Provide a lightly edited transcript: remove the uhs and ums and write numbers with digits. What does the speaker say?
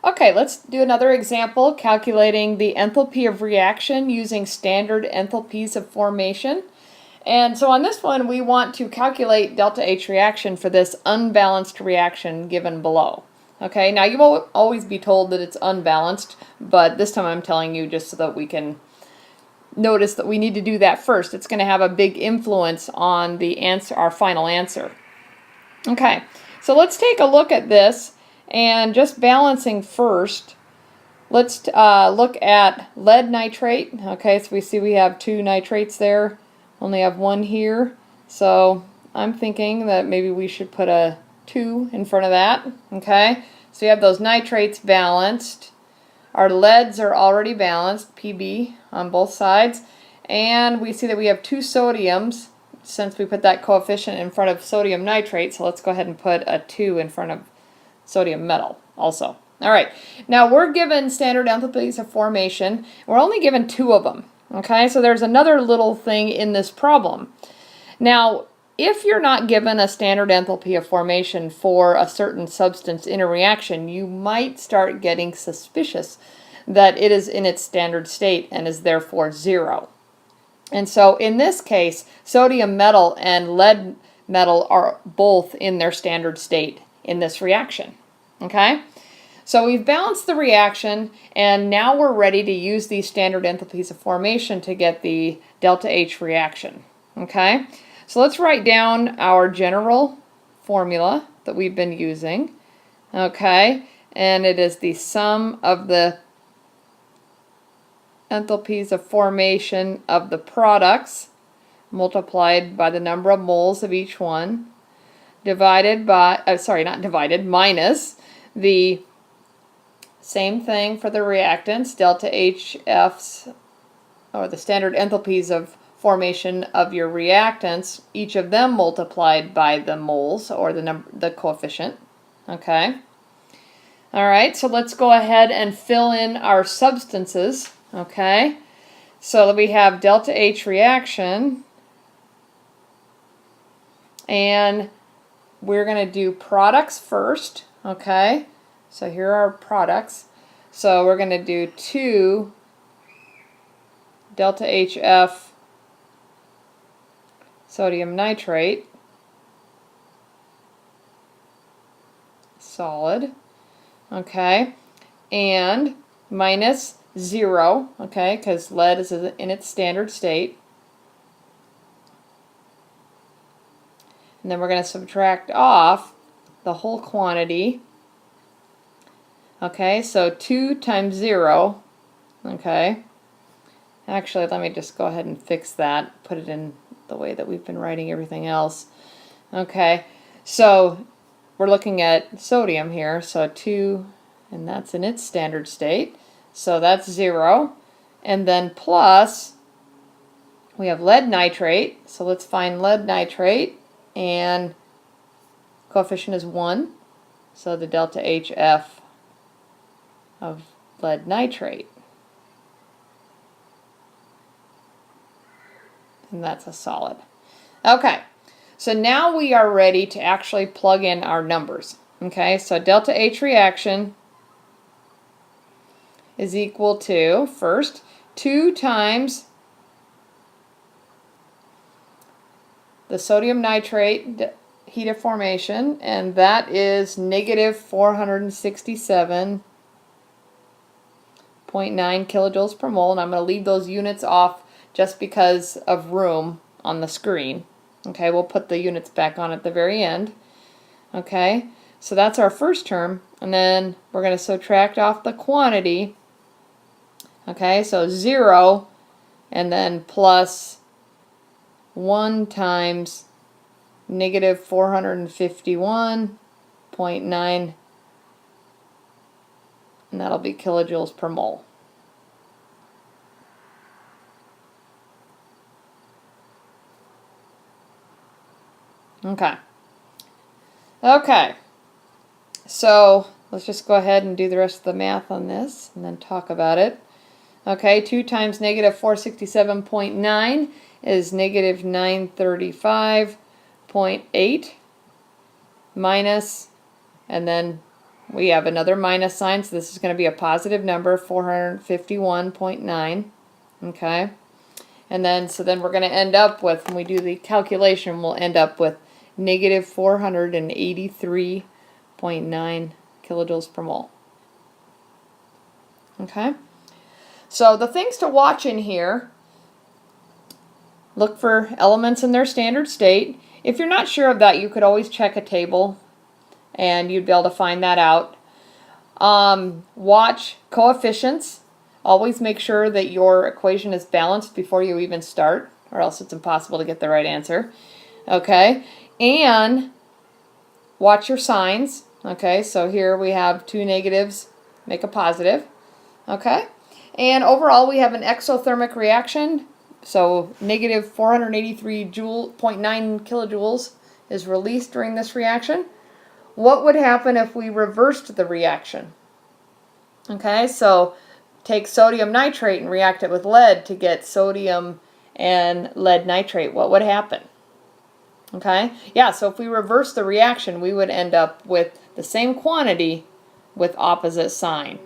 Okay, let's do another example calculating the enthalpy of reaction using standard enthalpies of formation. And so on this one, we want to calculate delta H reaction for this unbalanced reaction given below. Okay, now you will always be told that it's unbalanced, but this time I'm telling you just so that we can notice that we need to do that first. It's going to have a big influence on the answer, our final answer. Okay, so let's take a look at this, and just balancing first. Let's look at lead nitrate. Okay, so we see we have two nitrates there. Only have one here. So I'm thinking that maybe we should put a 2 in front of that. Okay, so you have those nitrates balanced. Our leads are already balanced, Pb on both sides. And we see that we have two sodiums since we put that coefficient in front of sodium nitrate. So let's go ahead and put a 2 in front of sodium metal also. All right, now we're given standard enthalpies of formation. We're only given 2 of them. Okay, so there's another little thing in this problem. Now, if you're not given a standard enthalpy of formation for a certain substance in a reaction, you might start getting suspicious that it is in its standard state and is therefore 0. And so in this case, sodium metal and lead metal are both in their standard state in this reaction. Okay? So we've balanced the reaction, and now we're ready to use these standard enthalpies of formation to get the delta H reaction. Okay? So let's write down our general formula that we've been using. Okay? And it is the sum of the enthalpies of formation of the products multiplied by the number of moles of each one divided by, minus the same thing for the reactants, delta HFs, or the standard enthalpies of formation of your reactants, each of them multiplied by the moles, or the coefficient. Okay? Alright, so let's go ahead and fill in our substances. Okay? So we have delta H reaction, and we're going to do products first. Okay? So here are our products. So we're going to do 2 delta HF sodium nitrate solid, okay, and minus 0, okay, because lead is in its standard state. And then we're going to subtract off the whole quantity. Okay, so 2 times 0, okay. Actually, let me just go ahead and fix that, put it in the way that we've been writing everything else. Okay, so we're looking at sodium here, so 2, and that's in its standard state, so that's 0. And then plus, we have lead nitrate, so let's find lead nitrate, and coefficient is 1, so the delta HF of lead nitrate. And that's a solid. Okay, so now we are ready to actually plug in our numbers. Okay, so delta H reaction is equal to, first, 2 times the sodium nitrate heat of formation, and that is negative 467.9 kilojoules per mole, and I'm going to leave those units off just because of room on the screen. Okay, we'll put the units back on at the very end. Okay, so that's our first term, and then we're going to subtract off the quantity. Okay, so 0, and then plus 1 times negative 451.9, and that'll be kilojoules per mole. Okay. Okay. So let's just go ahead and do the rest of the math on this and then talk about it. Okay, 2 times negative 467.9 is negative 935.8 minus, and then we have another minus sign, so this is going to be a positive number, 451.9. Okay. And then, so then we're going to end up with, when we do the calculation, we'll end up with negative 483.9 kilojoules per mole. Okay. So the things to watch in here, look for elements in their standard state. If you're not sure of that, you could always check a table and you'd be able to find that out. Watch coefficients. Always make sure that your equation is balanced before you even start, or else it's impossible to get the right answer. Okay, and watch your signs. Okay, so here we have two negatives, make a positive. Okay, and overall we have an exothermic reaction. So negative 483.9 kilojoules is released during this reaction. What would happen if we reversed the reaction? Okay, so take sodium nitrate and react it with lead to get sodium and lead nitrate. What would happen? Okay, yeah, so if we reverse the reaction, we would end up with the same quantity with opposite sign.